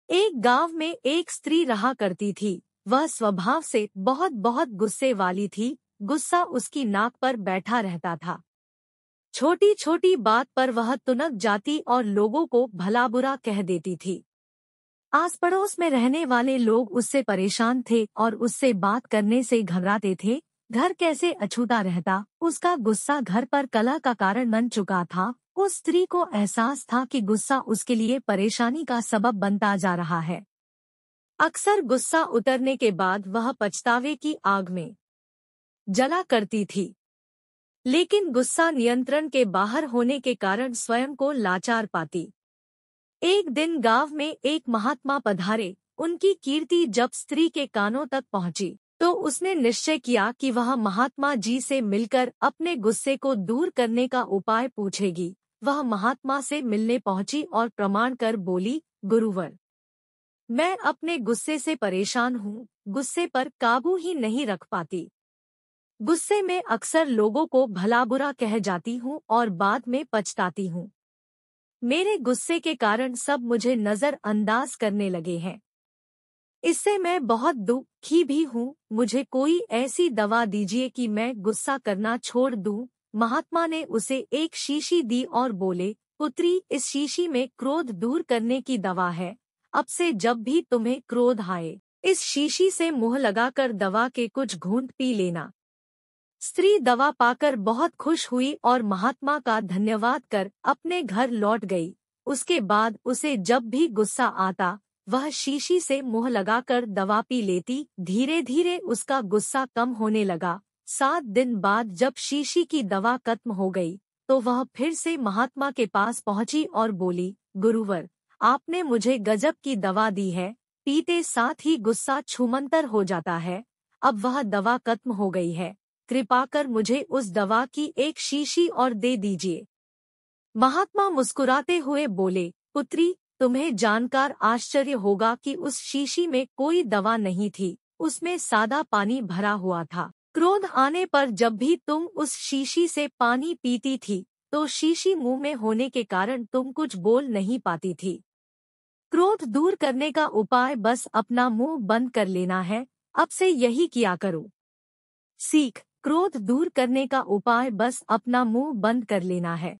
एक गांव में एक स्त्री रहा करती थी। वह स्वभाव से बहुत बहुत गुस्से वाली थी। गुस्सा उसकी नाक पर बैठा रहता था। छोटी छोटी बात पर वह तुनक जाती और लोगों को भला बुरा कह देती थी। आस पड़ोस में रहने वाले लोग उससे परेशान थे और उससे बात करने से घबराते थे। घर कैसे अछूता रहता, उसका गुस्सा घर पर कलह का कारण बन चुका था। उस स्त्री को एहसास था कि गुस्सा उसके लिए परेशानी का सबब बनता जा रहा है। अक्सर गुस्सा उतरने के बाद वह पछतावे की आग में जला करती थी, लेकिन गुस्सा नियंत्रण के बाहर होने के कारण स्वयं को लाचार पाती। एक दिन गांव में एक महात्मा पधारे। उनकी कीर्ति जब स्त्री के कानों तक पहुंची तो उसने निश्चय किया कि वह महात्मा जी से मिलकर अपने गुस्से को दूर करने का उपाय पूछेगी। वह महात्मा से मिलने पहुंची और प्रमाण कर बोली, गुरुवर, मैं अपने गुस्से से परेशान हूँ। गुस्से पर काबू ही नहीं रख पाती। गुस्से में अक्सर लोगों को भला बुरा कह जाती हूँ और बाद में पछताती हूँ। मेरे गुस्से के कारण सब मुझे नजरअंदाज करने लगे हैं। इससे मैं बहुत दुखी भी हूँ। मुझे कोई ऐसी दवा दीजिए कि मैं गुस्सा करना छोड़ दूँ। महात्मा ने उसे एक शीशी दी और बोले, पुत्री, इस शीशी में क्रोध दूर करने की दवा है। अब से जब भी तुम्हें क्रोध आए, इस शीशी से मुंह लगाकर दवा के कुछ घूंट पी लेना। स्त्री दवा पाकर बहुत खुश हुई और महात्मा का धन्यवाद कर अपने घर लौट गई। उसके बाद उसे जब भी गुस्सा आता वह शीशी से मुंह लगाकर दवा पी लेती। धीरे धीरे उसका गुस्सा कम होने लगा। 7 दिन बाद जब शीशी की दवा खत्म हो गई तो वह फिर से महात्मा के पास पहुंची और बोली, गुरुवर, आपने मुझे गजब की दवा दी है। पीते साथ ही गुस्सा छूमंतर हो जाता है। अब वह दवा खत्म हो गई है। कृपा कर मुझे उस दवा की एक शीशी और दे दीजिए। महात्मा मुस्कुराते हुए बोले, पुत्री, तुम्हें जानकर आश्चर्य होगा कि उस शीशी में कोई दवा नहीं थी। उसमें सादा पानी भरा हुआ था। क्रोध आने पर जब भी तुम उस शीशी से पानी पीती थी तो शीशी मुंह में होने के कारण तुम कुछ बोल नहीं पाती थी। क्रोध दूर करने का उपाय बस अपना मुंह बंद कर लेना है। अब से यही किया करो। सीख, क्रोध दूर करने का उपाय बस अपना मुंह बंद कर लेना है।